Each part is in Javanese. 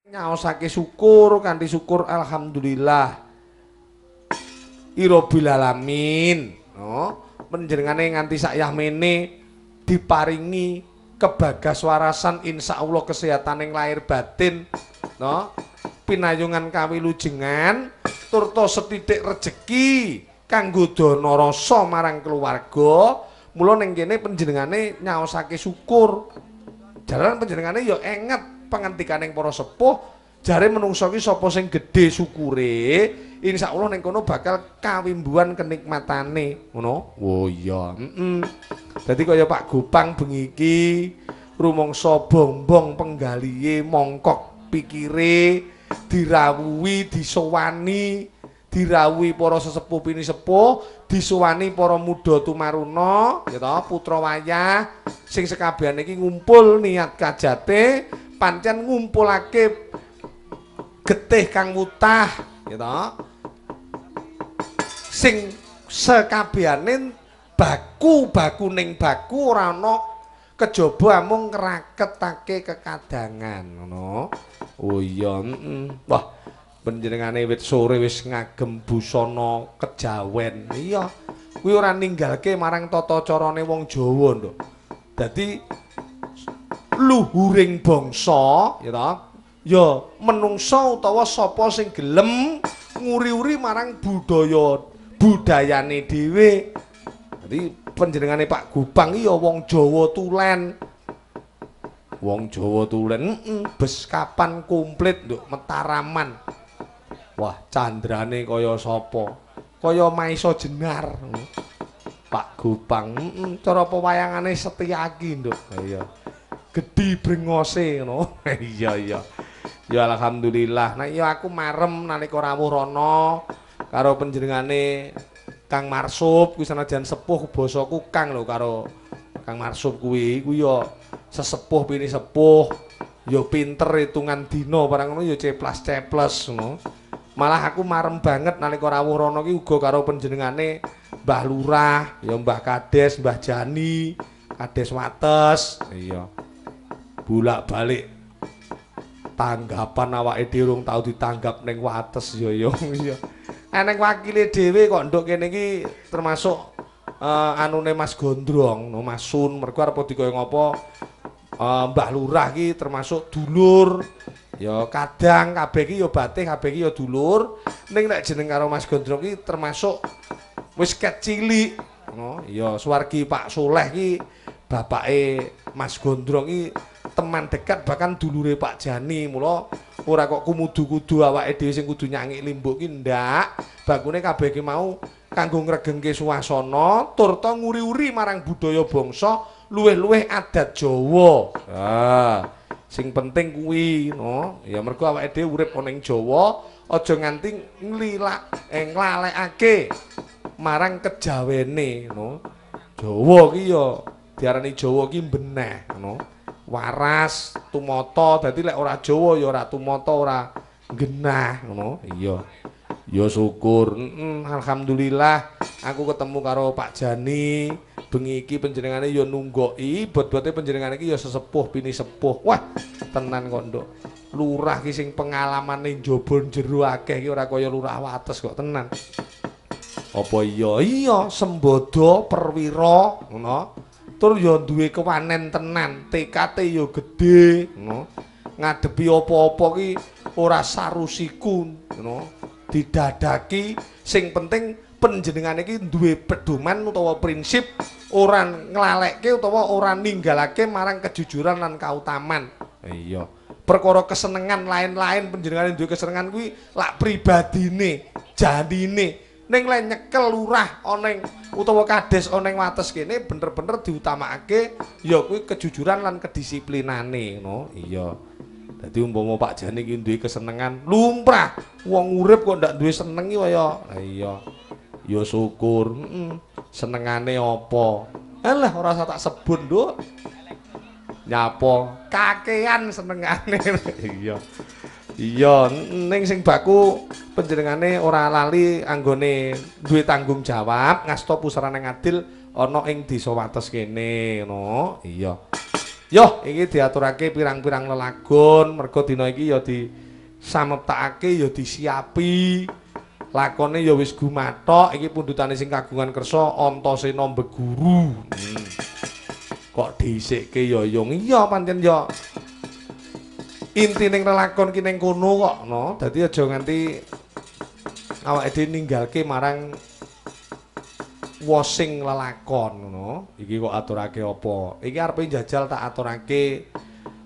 nyaosake syukur kanthi syukur alhamdulillah Irabbil alamin no panjenengane nganti sakyah mene diparingi kebagaswarasan insyaallah kesehatan ing lahir batin no pinayungan kawilujengan turta sethithik rejeki kanggo dana rasa marang keluarga mula ning kene panjenengane nyaosake syukur jaran panjenengane ya enget pangantikaning para sepuh jare menungso ki sapa sing gedhe syukure insyaallah ning kono bakal kawimbuhan kenikmatane ngono oh iya dadi kaya Pak Gopang bengi iki rumangsa bombong penggalihe mongkok pikire dirawuhi disowani dirawuhi para sesepuh pini sepuh disowani para muda tumaruna ya ta putra wayah sing sekabehane iki ngumpul niat kajate pancen ngumpulake getih kang mutah ya ta sing sekabehane baku ning baku ora ana kejaba amung ngraketake kekadangan ngono oh iya wah panjenengane wit sore wis ngagem busana kejawen iya kuwi ora ninggalke marang tata carane wong Jawa nduk dadi luhuring bangsa ya ta ya menungsa utawa sapa sing gelem nguri-uri marang budayane dhewe dadi panjenengane Pak Gopang iki ya wong Jawa tulen bes kapan komplit nduk Mataraman wah candrane kaya sapa kaya Maisa Jenar Pak Gopang cara pewayangane Setyaki nduk iya gedhi brengose ngono iya ya alhamdulillah nah iya aku marem nalika rawuh rono karo panjenengane Kang Marsub kuwi sanajan sepuh basaku Kang lho karo Kang Marsub kuwi ya sesepuh pini sepuh ya pinter hitungan dina barang ngono ya ceplas-ceples ngono malah aku marem banget nalika rawuh rono ki uga karo panjenengane Mbah Lurah ya Mbah Kades Mbah Jani Kades Wates iya bolak-balik tanggapan awake dhewe urung tau ditanggap ning Wates ya iya eneng wakile dhewe kok nduk kene iki termasuk anune Mas Gondrong no Mas Sun mergo arep dikaya ngapa Mbah Lurah ki termasuk dulur ya kadang kabeh iki ya batih kabeh iki ya dulur ning nek jeneng karo Mas Gondrong ki termasuk wis kecilik no ya suwargi Pak Soleh ki bapake Mas Gondrong ki teman dekat bahkan dulure Pak Jani mula ora kok kumudu-kudu awake dhewe sing kudu nyangik limbuk ki ndak bakune kabeh ki mau kanggo ngregengke suasana turta nguri-uri marang budaya bangsa luwih-luwih adat Jawa sing penting kuwi no ya mergo awake dhewe urip ana ing Jawa aja nganti nglalekake marang kejawene no Jawa ki ya diarani Jawa ki beneh no waras tumata dadi lek ora Jawa ya ora tumata ora genah ngono iya ya syukur alhamdulillah aku ketemu karo Pak Jani bengi iki panjenengane ya nunggoki bot-bote panjenengane iki ya sesepuh pini sepuh wah tenan kok nduk lurah ki sing pengalamane njaba jero akeh ki ora kaya Lurah Wates kok tenan apa iya Sembada perwira ngono tur ya duwe kewanen tenan tekate ya gedhe ngono ngadepi apa-apa ki ora sarusiku ngono didadaki sing penting panjenengane iki duwe pedoman utawa prinsip ora nglalekke utawa ora ninggalake marang kejujuran lan kautaman iya perkara kesenengan lain-lain panjenengane duwe kesenengan kuwi lak pribadine janine ning lek nyekel lurah ana ing utawa kades ana ing Wates kene bener-bener diutamakake ya kuwi kejujuran lan kedisiplinane ngono iya dadi umpama Pak Jani iki duwe kesenengan lumrah wong urip kok ndak duwe seneng iki kaya iya ya syukur senengane apa alah ora usah tak sebut nduk nyapa kakean senengane iya iya ning sing baku panjenengane ora lali anggone duwe tanggung jawab ngasta pusarane ngadil ana ing Desa Wates kene ngono iya Yo, iki diaturake pirang-pirang lelagon, merga dina iki ya disameptakake ya disiapi. Lakone ya wis gumathok, iki pundhutane sing kagungan kersa Antasena Mbeguru. Kok dhisikke ya yung iya pancen ya. Intine lelagon ki ning kono kok, no. Dadi aja nganti awake dhewe ninggalke marang wosing lelakon ngono. Iki kok aturake apa? Iki arepe njajal tak aturake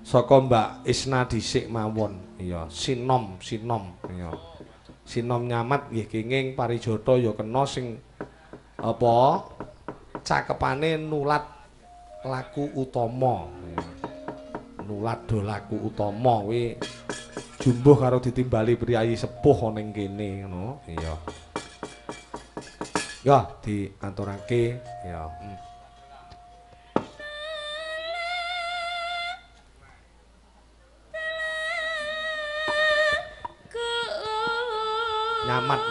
saka Mbak Isna dhisik mawon. Iya, sinom. Iya. Sinom nyamat nggih kenging parijata ya kena sing apa? Cakepane nulat laku utama. Nulat do laku utama kuwi jumbuh karo ditimbali priyayi sepuh ning kene ngono. Iya. Ya diaturake ya. Nyamat.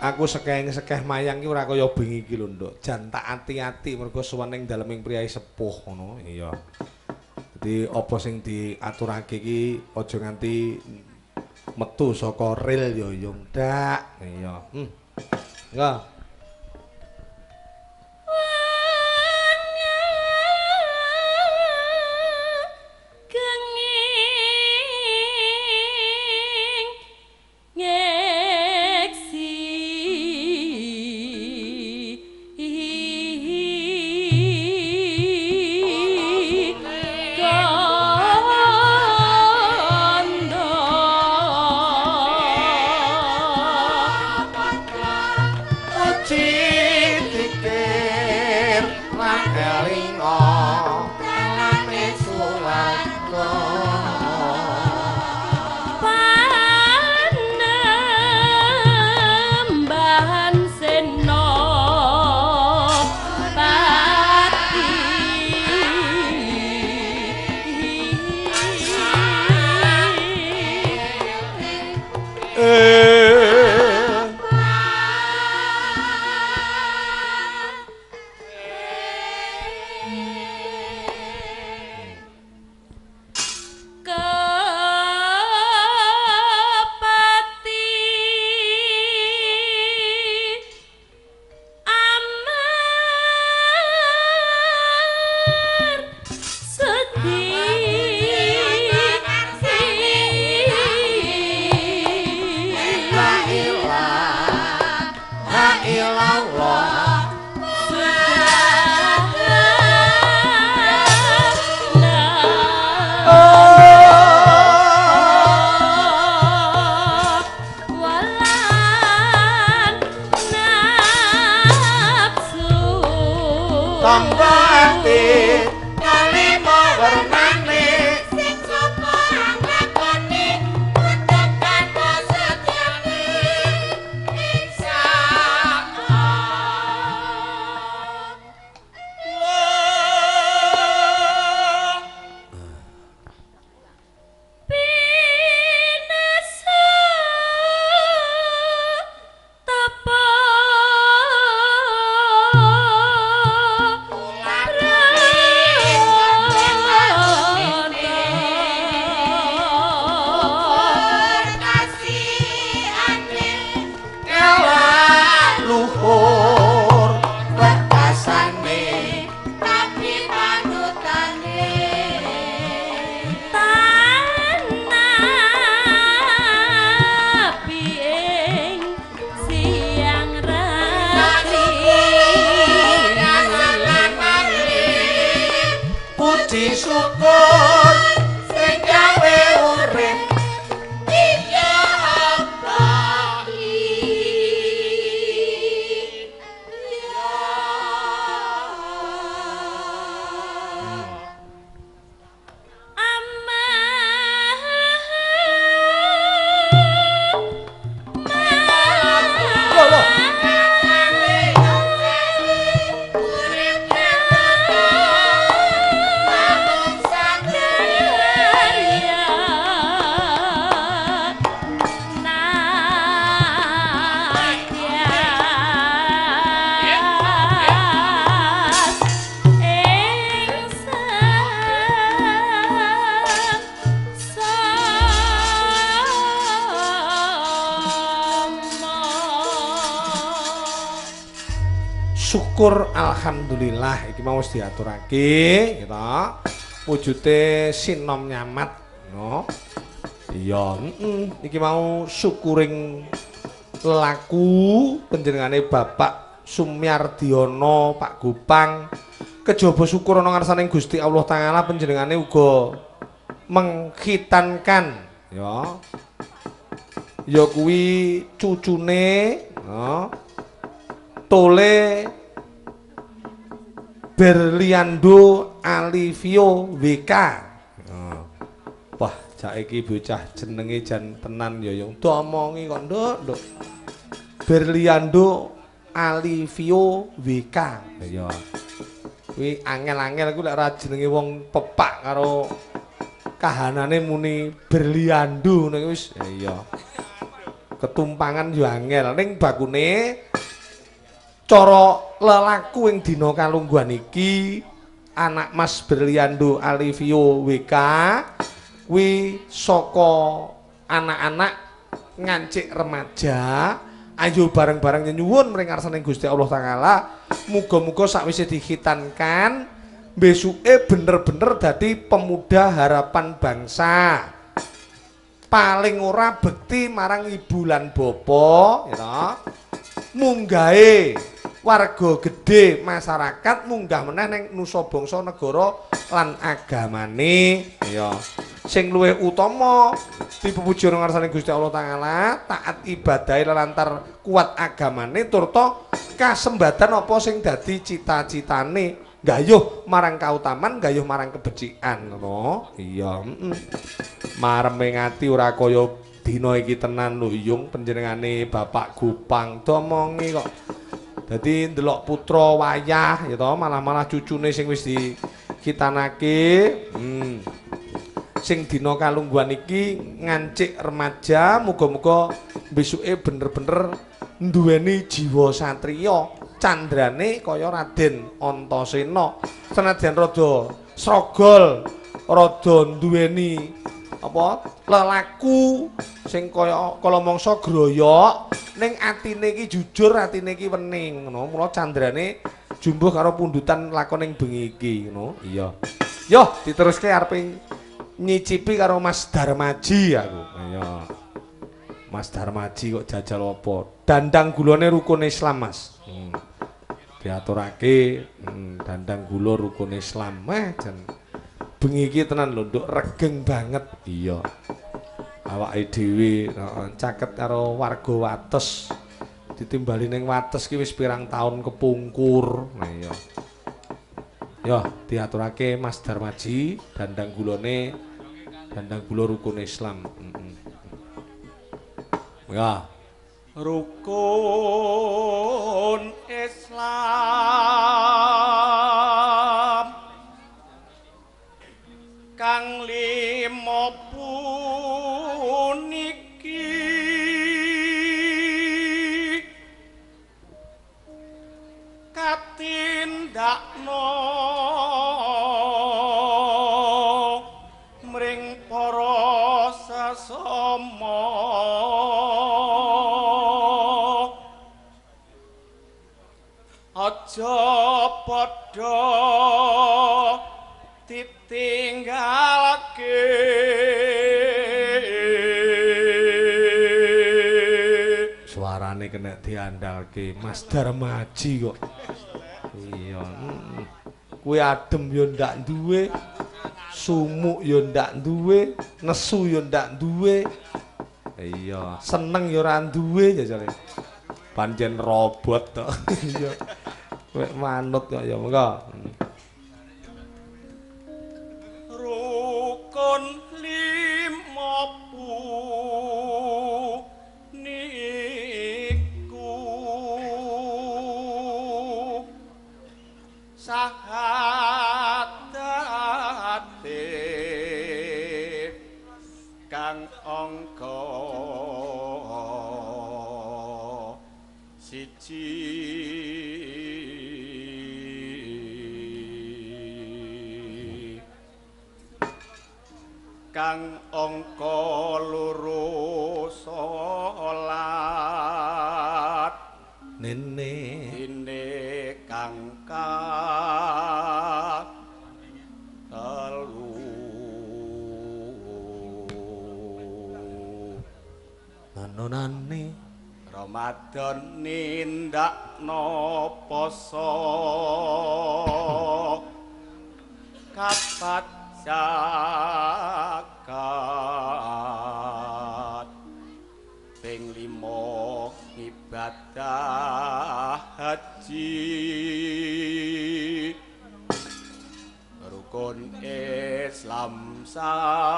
Aku sekeh mayang ki ora kaya bengi iki lho, Nduk. Jan tak ati-ati mergo suwening daleming priyayi sepuh ngono. Iya. Dadi apa sing diaturake iki aja nganti metu saka ril ya yung dak. Iya. Enggak. syukur alhamdulillah iki mau wis diaturake gitu. Wujude sinom nyamat no. Iya, iki mau syukuring lelaku panjenengane Bapak Sumiardiono Pak Gupang. Kejaba syukur ana ngarsaning Gusti Allah taala panjenengane uga mengkhitankan ya. Ya kuwi cucune ya. Tole Berliando Alivio WK. Wah, jake iki bocah jenenge jan tenan ya yo. Domongi kok, Nduk. Berliando Alivio WK. Ya. Kuwi angel-angel ku lek ora jenenge wong pepak karo kahanane muni Berliando niku wis ya. Ketumpangan yo angel ning bakune cara lelaku ing dina kalungguhan iki anak Mas Berliando Alivio WK kuwi saka anak-anak ngancik remaja ayo bareng-bareng nyuwun mring ngarsaning Gusti Allah taala muga-muga sakwise dikhitankan besuke bener-bener dadi pemuda harapan bangsa paling ora bekti marang ibu lan bapa ya munggahe warga gede masyarakat munggah meneh ning nusa bangsa negara lan agamane ya sing luwih utama dipuji ngarsaning Gusti Allah taala taat ibadahe lantar kuat agamane turta kasembadan apa sing dadi cita-citane gayuh marang kautaman gayuh marang kebecikan ngono iya mareme ngati ora kaya dina iki tenan lho yung panjenengane Bapak Gupang domongi kok dadi ndelok putra wayah ya to malah cucune sing wis dikitanake sing dina kalungguhan iki ngancik remaja muga-muga besuke bener-bener nduweni jiwa satriya candrane kaya Raden Antasena senajan rada srogol rada nduweni apa lelaku sing kaya kala mangsa groyok ning atine iki jujur atine iki wening ngono mula candrane jumbuh karo pundutan lakon ning bengi iki ngono iya yo diteruske arepe nyicipi karo Mas Darmaji aku iya Mas Darmaji kok jajal apa dandang gulane rukun Islam Mas diaturake dandang gula rukun Islam jan bengi iki tenan lho nduk regeng banget iya awake dhewe caket karo warga wates ditimbali ning wates ki wis pirang taun kepungkur nah iya ya diaturake Mas Darmaji dandang gulane dandang gula rukun Islam ya rukun Islam kang lima puniki katindakno mring para sesama aja padha ditinggalake suarane kena diandalke Mas Darmaji kok iya kuwi adem yo ndak duwe sumuk yo ndak duwe nesu yo ndak duwe iya seneng yo ora duwe jajane pancen robot to iya wek manut kok ya mengko rukun lima niku sahatate kang angka siji kang angka loro salat nene panonane Ramadan nindakno poso kapat zakat ping 5 ibadah haji rukun Islam sampurna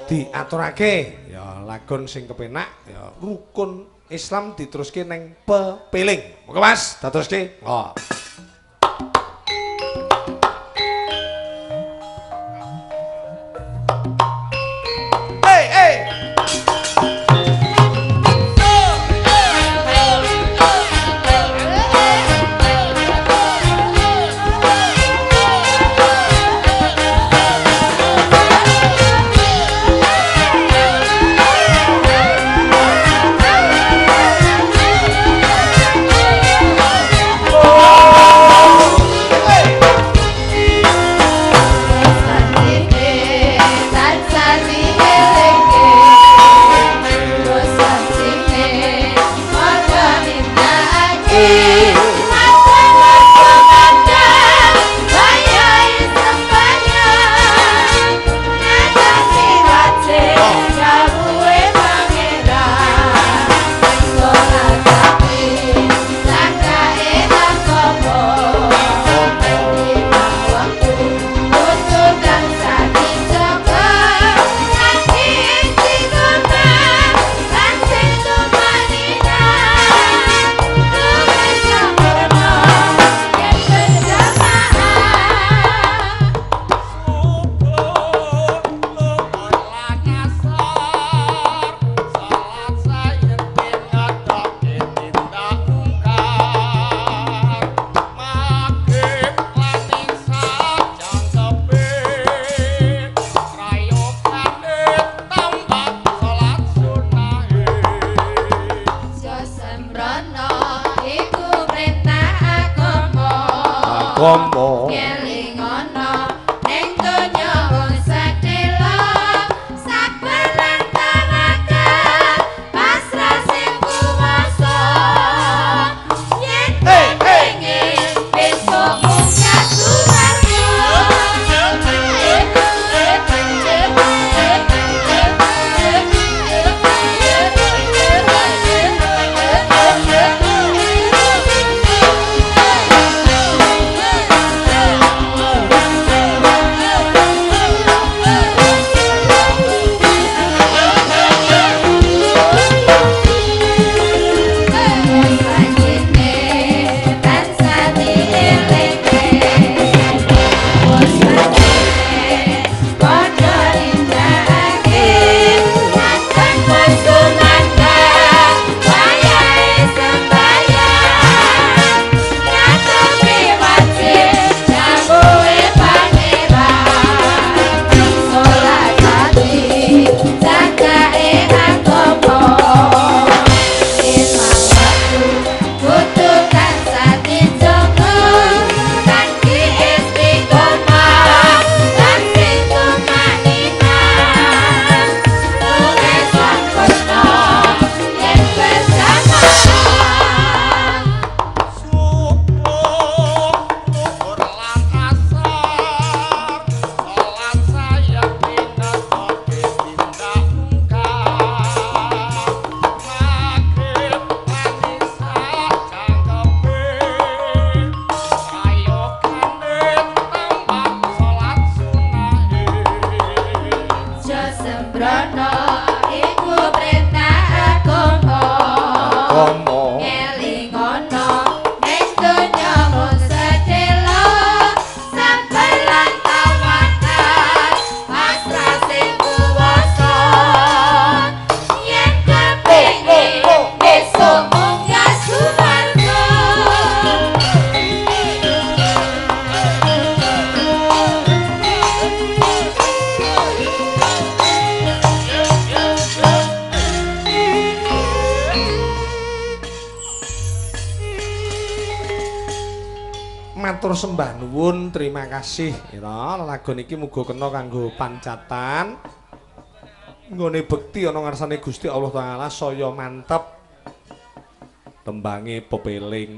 diaturake ya lagon sing kepenak ya rukun Islam diteruske neng pepeling. Monggo Mas, dadoske. Oh. Kombo ngelingono ning donya wong sedhela sabar lan tawakal pasrah sing kuwasa yen pengin besok munggah suwarga matur sembah nuwun, terima kasih. Ira, lagon iki muga kena kanggo pancatan. Nggone bekti ana ngarsane Gusti Allah Taala saya mantep. Tembange pepeling.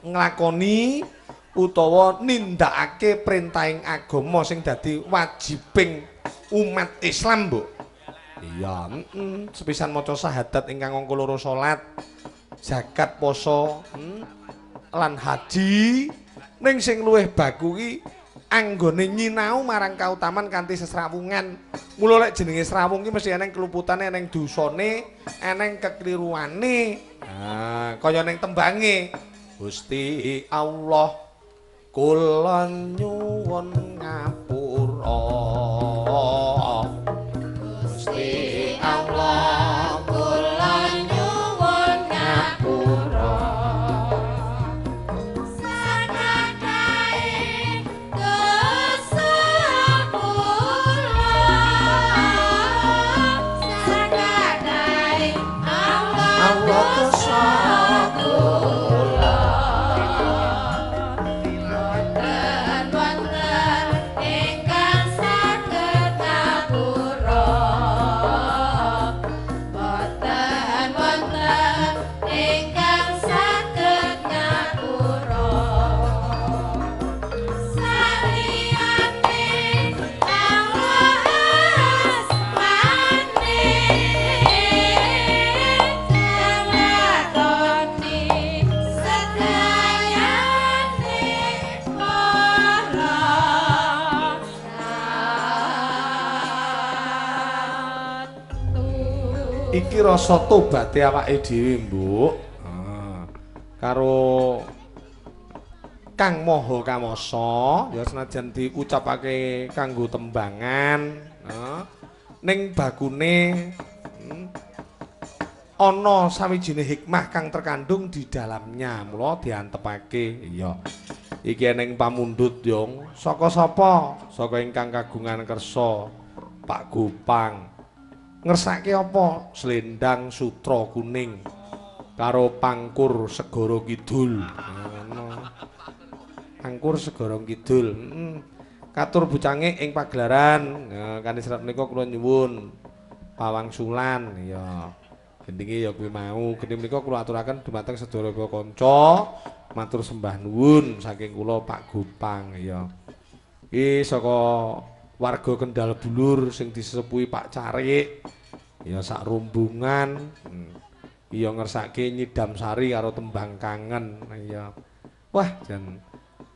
Nglakoni utawa nindakake perintahing agama sing dadi wajibing umat Islam, Bu. Iya, sepisan maca syahadat ingkang angka 2 salat, zakat, poso, lan haji. Ning sing luwih baku ki anggone nyinau marang kautaman kanthi sesrawungan. Mula lek jenenge srawung ki mesti eneng keluputane, eneng dosane, eneng kekliruane. Nah, kaya ning tembange Gusti Allah kula nyuwun ngapura. Gusti Allah kula nyuwun ngapura. Sanadae dosa kula, sanadae Allah dosa kula. Boten wonten ingkang saged ngapura. Boten wonten ingkang saged ngapura. Saliyane Allah asmane, nglakoni sedayane para satu. Iki rasa tobaté awake dhewe, Mbok. Karo Kang Maha Kamasa ya senajan diucapake kanggo tembangan, ning bakune ana sawijining hikmah kang terkandung di dalamnya, mula diantepake. Iya. Iki ning pamundhut, Yong. Saka sapa? Saka ingkang kagungan kersa, Pak Gopang. Ngersake apa? Slendang sutra kuning karo pangkur segara kidul. Ngono. Pangkur segara kidul. Katur bucange ing pagelaran. Kanthi serat menika kula nyuwun pawangsulan ya. Gendinge ya kuwi mau. Geni menika kula aturaken dumateng sedaya kanca. Matur sembah nuwun saking kula Pak Gopang ya. Iki saka warga Kendal Bulur sing disepuhi Pak Carik. Ya sak rombongan. Iya ngersake nyidam sari karo tembang kangen. Iya. Wah, jan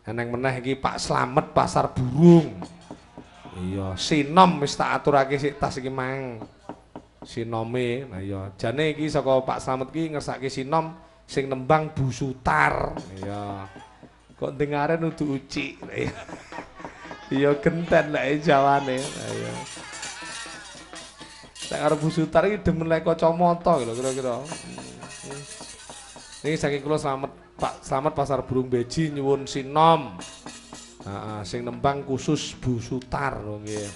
eneng meneh iki Pak Slamet Pasar Burung. Iya, sinom wis tak aturake sik tas iki mang. Sinome. Nah iya, jane iki saka Pak Slamet iki ngersake sinom sing nembang Bu Sutar. Iya. Kok dengaren udu uci. Iya genten lek jawane. Iya. Nek karo Bu Sutar iki demen lek kacamata lho kira-kira. Niki saking kula Slamet Pak Slamet Pasar Burung Beji nyuwun sinom. Heeh, sing nembang khusus Bu Sutar lho nggih.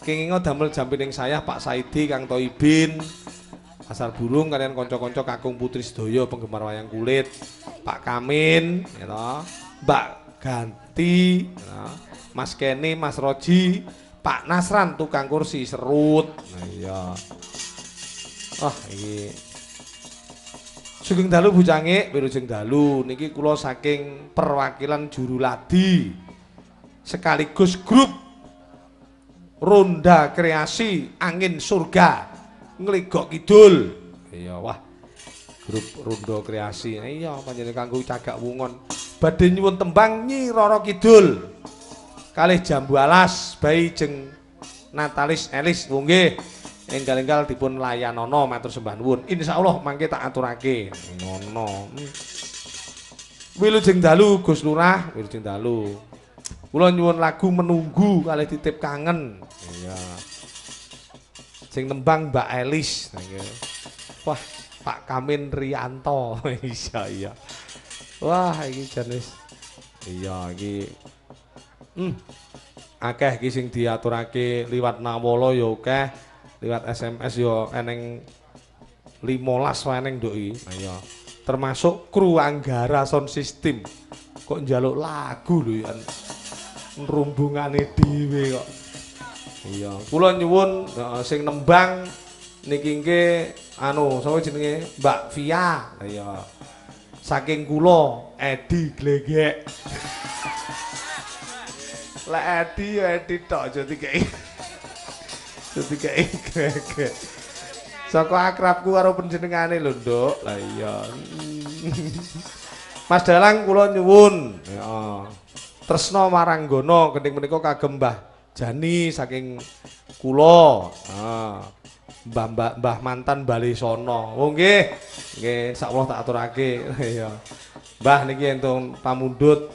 Kenging damel jampining saya Pak Saidi Kang Toibin. Pasar Burung kalian kanca-kanca kakung putri sedaya penggemar wayang kulit. Pak Kamin, ya toh. Mbak Ganti, ya. Mas Keni, Mas Roji, Pak Nasran tukang kursi serut. Nah iya. Wah, iki Sugeng dalu bucange, wilujeng dalu niki kula saking perwakilan Juruladi sekaligus grup Ronda Kreasi Angin Surga Nglegok Kidul. Iya, wah. Grup Ronda Kreasi. Iya, panjenengan kanggo cagak wungon. Badhe nyuwun tembang Nyi Roro Kidul. Kalih Jambu Alas Bayi Jeng Natalis Elis nggih. Enggal-enggal dipun layanana matur sembah nuwun. Insyaallah mangke tak aturake. Ngono. Wilujeng dalu Gus Lurah, wilujeng dalu. Kula nyuwun lagu Menunggu kalih Titip Kangen. Iya. Sing nembang Mbak Elis. Wah, Pak Kamin Rianto. Iya. Wah, iki jenis. Iya, iki. Akeh iki sing diaturake liwat Nawala ya akeh. Liwat SMS yo eneng 15 wae eneng nduk iki. Nah ya. termasuk kru Anggara Sound System. Kok njaluk lagu lho ya. Rumbungane dhewe kok. Iya, kula nyuwun sing nembang niki nggih anu sapa jenenge Mbak Via. Iya. Saking kula Edi Glegek. Lek Edi ya Edi tok aja dikeki. Dikeki Glegek. Saka akrabku karo panjenengane lho, Nduk. Lah iya. Mas Dalang kula nyuwun, heeh. Tresna marang Gono kening menika kagem Mbah Jani saking kula. Heeh. Mbah mantan Bali sono. Oh nggih. Nggih, sakwula tak aturake. Iya. Mbah niki entung pamundhut.